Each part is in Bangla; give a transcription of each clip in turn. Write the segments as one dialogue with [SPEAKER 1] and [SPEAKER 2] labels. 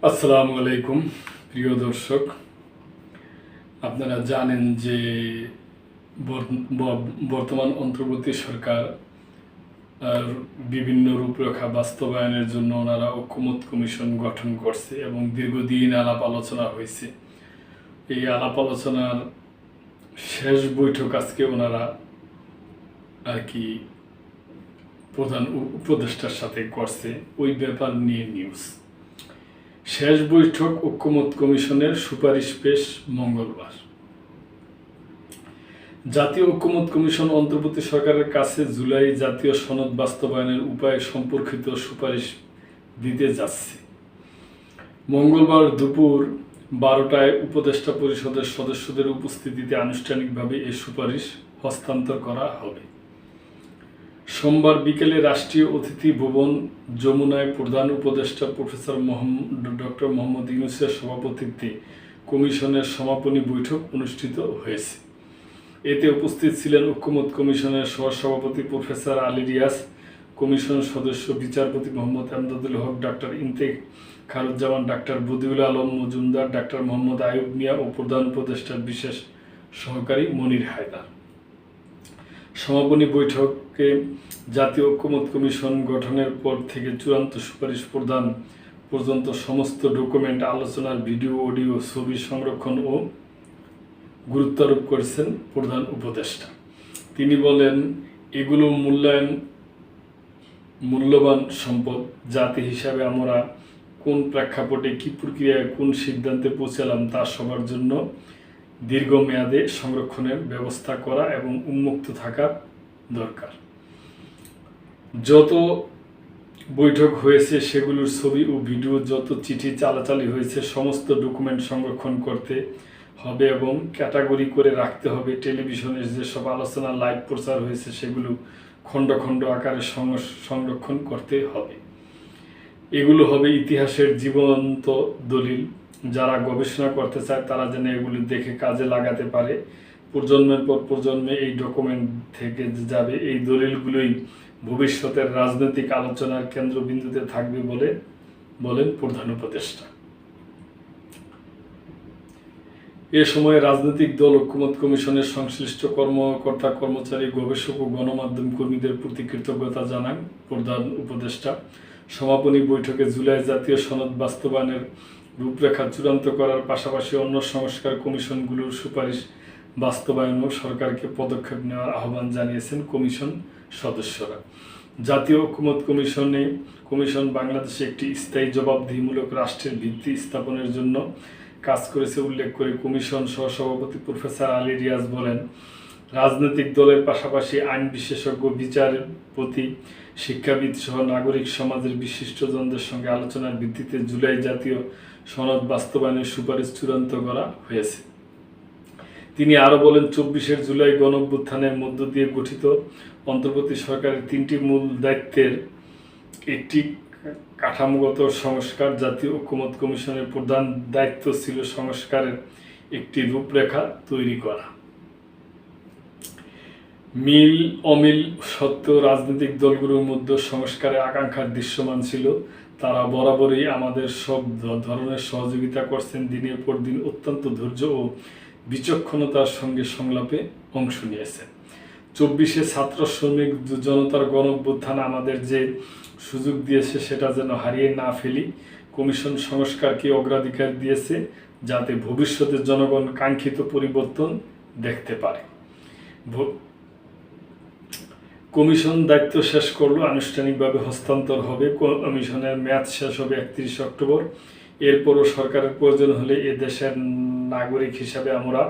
[SPEAKER 1] আসসালামু আলাইকুম প্রিয় দর্শক, আপনারা জানেন যে বর্তমান অন্তর্বর্তী সরকার বিভিন্ন রূপরেখা বাস্তবায়নের জন্য ওনারা ঐকমত্য কমিশন গঠন করছে এবং দীর্ঘদিন আলাপ আলোচনা হয়েছে। এই আলাপ আলোচনার শেষ বৈঠক আজকে ওনারা আর কি প্রধান উপদেষ্টার সাথে করছে। ওই ব্যাপার নিয়ে নিউজ। শেষ বৈঠক ঐকমত্য কমিশনের সুপারিশ পেশ মঙ্গলবার। জাতীয় ঐকমত্য কমিশন অন্তর্বর্তী সরকারের কাছে জুলাই জাতীয় সনদ বাস্তবায়নের উপায় সম্পর্কিত সুপারিশ দিতে যাচ্ছে। মঙ্গলবার দুপুর 12টায় উপদেষ্টা পরিষদের সদস্যদের উপস্থিতিতে আনুষ্ঠানিকভাবে এই সুপারিশ হস্তান্তর করা হবে। সোমবার বিকেলে রাষ্ট্রীয় অতিথি ভবন যমুনায় প্রধান উপদেষ্টা প্রফেসর ডক্টর মোহাম্মদ ইউনূসের সভাপতিত্বে কমিশনের সমাপনী বৈঠক অনুষ্ঠিত হয়েছে। এতে উপস্থিত ছিলেন ঐকমত্য কমিশনের সহসভাপতি প্রফেসর আলী রিয়াজ, কমিশন সদস্য বিচারপতি মোহাম্মদ এমদাদুল হক, ডাক্তার ইফতেখারুজ্জামান, ডাক্তার বদিউল আলম মজুমদার, ডাক্তার মোহাম্মদ আইয়ুব মিয়া ও প্রধান উপদেষ্টার বিশেষ সহকারী মনির হায়দার। সমাপনী বৈঠকে জাতীয় ঐকমত্য কমিশন গঠনের পর থেকে চূড়ান্ত সুপারিশ প্রদান পর্যন্ত সমস্ত ডকুমেন্ট, আলোচনার ভিডিও, অডিও, ছবি সংরক্ষণ ও গুরুত্বারোপ করেছেন প্রধান উপদেষ্টা। তিনি বলেন, এগুলো মূল্যবান সম্পদ। জাতি হিসাবে আমরা কোন প্রেক্ষাপটে, কী প্রক্রিয়ায়, কোন সিদ্ধান্তে পৌঁছালাম তা সবার জন্য দীর্ঘমেয়াদে সংরক্ষণের ব্যবস্থা করা এবং উন্মুক্ত থাকা দরকার। যত বৈঠক হয়েছে সেগুলোর ছবি ও ভিডিও, যত চিঠি চালাচালি হয়েছে সমস্ত ডকুমেন্ট সংরক্ষণ করতে হবে এবং ক্যাটাগরি করে রাখতে হবে। টেলিভিশনের যেসব আলোচনা লাইভ প্রচার হয়েছে সেগুলো খণ্ড খণ্ড আকারে সংরক্ষণ করতে হবে। এগুলো হবে ইতিহাসের জীবন্ত দলিল। যারা গবেষণা করতে চায় তারা যেন এগুলি দেখে কাজে লাগাতে পারে। প্রজন্মের পর প্রজন্মে এই ডকুমেন্ট থেকে যাবে। এই দলিলগুলোই ভবিষ্যতের রাজনৈতিক আলোচনার কেন্দ্রবিন্দুতে থাকবে বলেন প্রধান উপদেষ্টা। এ সময় রাজনৈতিক দল, ঐকমত্য কমিশনের সংশ্লিষ্ট কর্মকর্তা, কর্মচারী, গবেষক ও গণমাধ্যম কর্মীদের প্রতি কৃতজ্ঞতা জানান প্রধান উপদেষ্টা। সমাপনী বৈঠকে জুলাই জাতীয় সনদ বাস্তবায়নের রূপরেখা চূড়ান্ত করার পাশাপাশি অন্য সংস্কার কমিশনগুলোর সুপারিশ বাস্তবায়নেও সরকারকে পদক্ষেপ নেওয়ার আহ্বান জানিয়েছেন কমিশন সদস্যরা। জাতীয় ঐকমত্য কমিশন বাংলাদেশে একটি স্থায়ী জবাবদিহিমূলক রাষ্ট্রের ভিত্তি স্থাপনের জন্য কাজ করেছে উল্লেখ করে কমিশন সহসভাপতি প্রফেসর আলী রিয়াজ বলেন, রাজনৈতিক দলের পাশাপাশি আইন বিশেষজ্ঞ, বিচারপতি, শিক্ষাবিদ সহ নাগরিক সমাজের বিশিষ্টজনদের সঙ্গে আলোচনার ভিত্তিতে জুলাই জাতীয় সনদ বাস্তবায়নের সুপারিশ চূড়ান্ত করা হয়েছে। তিনি আরও বলেন, 24 জুলাই গণঅভ্যুত্থানের মধ্য দিয়ে গঠিত অন্তর্বর্তী সরকারের 3টি মূল দায়িত্বের একটি কাঠামোগত সংস্কার। জাতীয় ঐকমত্য কমিশনের প্রধান দায়িত্ব ছিল সংস্কারের একটি রূপরেখা তৈরি করা। মিল অমিল সত্ত্বেও রাজনৈতিক দলগুলোর মধ্যে সংস্কারের আকাঙ্ক্ষা দৃশ্যমান ছিল। তারা বরাবরই আমাদের সব ধরনের সহযোগিতা করছেন। দিনের পর দিন অত্যন্ত ধৈর্য ও বিচক্ষণতার সঙ্গে সংলাপে অংশ নিয়েছেন। 24 ছাত্র শ্রমিক জনতার গণঅভ্যুত্থান আমাদের যে সুযোগ দিয়েছে সেটা যেন হারিয়ে না ফেলি। কমিশন সংস্কারকে অগ্রাধিকার দিয়েছে যাতে ভবিষ্যতে জনগণ কাঙ্ক্ষিত পরিবর্তন দেখতে পারে। কমিশন দায়িত্ব শেষ করলো, আনুষ্ঠানিকভাবে হস্তান্তর হবে। কমিশনের মেয়াদ শেষ হবে 31 অক্টোবর। এরপরও সরকারের প্রয়োজন হলে এ দেশের নাগরিক হিসাবে আমরা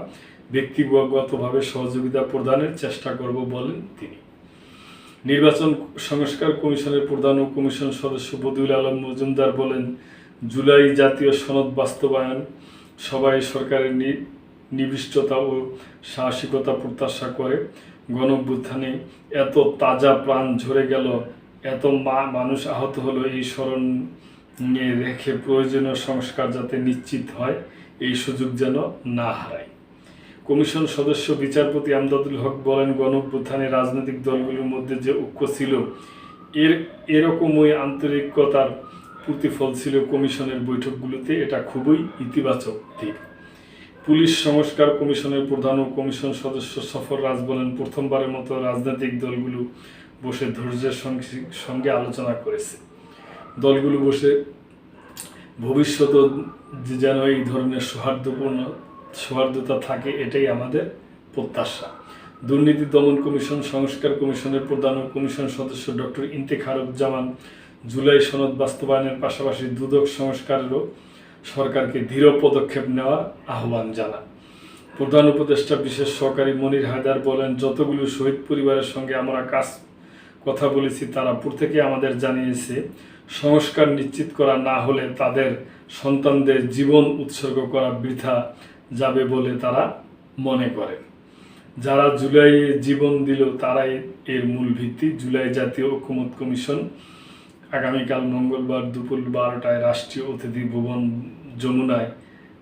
[SPEAKER 1] ব্যক্তিগতভাবে সহযোগিতা প্রদানের চেষ্টা করব বলেন তিনি। নির্বাচন সংস্কার কমিশনের প্রধান ও কমিশন সদস্য বদিউল আলম মজুমদার বলেন, জুলাই জাতীয় সনদ বাস্তবায়ন সবাই সরকারের নিবিষ্টতা ও সাহসিকতা প্রত্যাশা করে। গণঅভ্যুত্থানে এত তাজা প্রাণ ঝরে গেল, এত মানুষ আহত হলো, এই স্মরণ নিয়ে রেখে প্রয়োজনীয় সংস্কার যাতে নিশ্চিত হয় এই সুযোগ যেন না হারায়। কমিশন সদস্য বিচারপতি এমদাদুল হক বলেন, গণঅভ্যুত্থানে রাজনৈতিক দলগুলোর মধ্যে যে ঐক্য ছিল এরকমই আন্তরিকতার প্রতিফল ছিল কমিশনের বৈঠকগুলোতে। এটা খুবই ইতিবাচক দিক। পুলিশ সংস্কার কমিশনের প্রধান ও কমিশন সদস্য সফর রাজ বলেন, প্রথমবারের মতো রাজনৈতিক দলগুলো বসে ধৈর্যের সঙ্গে আলোচনা করেছে। দলগুলো বসে ভবিষ্যতে যেন এই ধরনের সৌহার্দ্যতা থাকে, এটাই আমাদের প্রত্যাশা। দুর্নীতি দমন কমিশন সংস্কার কমিশনের প্রধান ও কমিশন সদস্য ডক্টর ইন্তেখারুজ্জামান জুলাই সনদ বাস্তবায়নের পাশাপাশি দুদক সংস্কারেরও সরকারকে দৃঢ় পদক্ষেপ নেওয়ার আহ্বান জানান। প্রধান উপদেষ্টা বিশেষ সহকারী মনির হায়দার বলেন, যতগুলো শহীদ পরিবারের সঙ্গে আমরা কথা বলেছি তারা প্রত্যেকে আমাদের জানিয়েছে, সংস্কার নিশ্চিত করা না হলে তাদের সন্তানদের জীবন উৎসর্গ করা বৃথা যাবে বলে তারা মনে করেন। যারা জুলাইয়ে জীবন দিল তারাই এর মূল ভিত্তি। জুলাই জাতীয় ঐকমত্য কমিশন আগামীকাল মঙ্গলবার দুপুর 12টায় রাষ্ট্রীয় অতিথি ভবন যমুনায়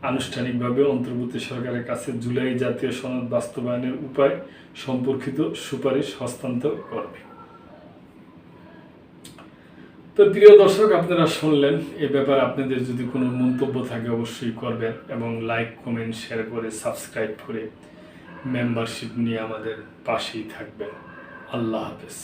[SPEAKER 1] আনুষ্ঠানিকভাবে অন্তর্বর্তী সরকারের কাছে জুলাই জাতীয় সনদ বাস্তবায়নের উপায় সম্পর্কিত সুপারিশ হস্তান্তর করবে। তো প্রিয় দর্শক, আপনারা শুনলেন। এ ব্যাপারে আপনাদের যদি কোনো মন্তব্য থাকে অবশ্যই করবেন এবং লাইক, কমেন্ট, শেয়ার করে সাবস্ক্রাইব করে মেম্বারশিপ নিয়ে আমাদের পাশেই থাকবেন। আল্লাহ হাফেজ।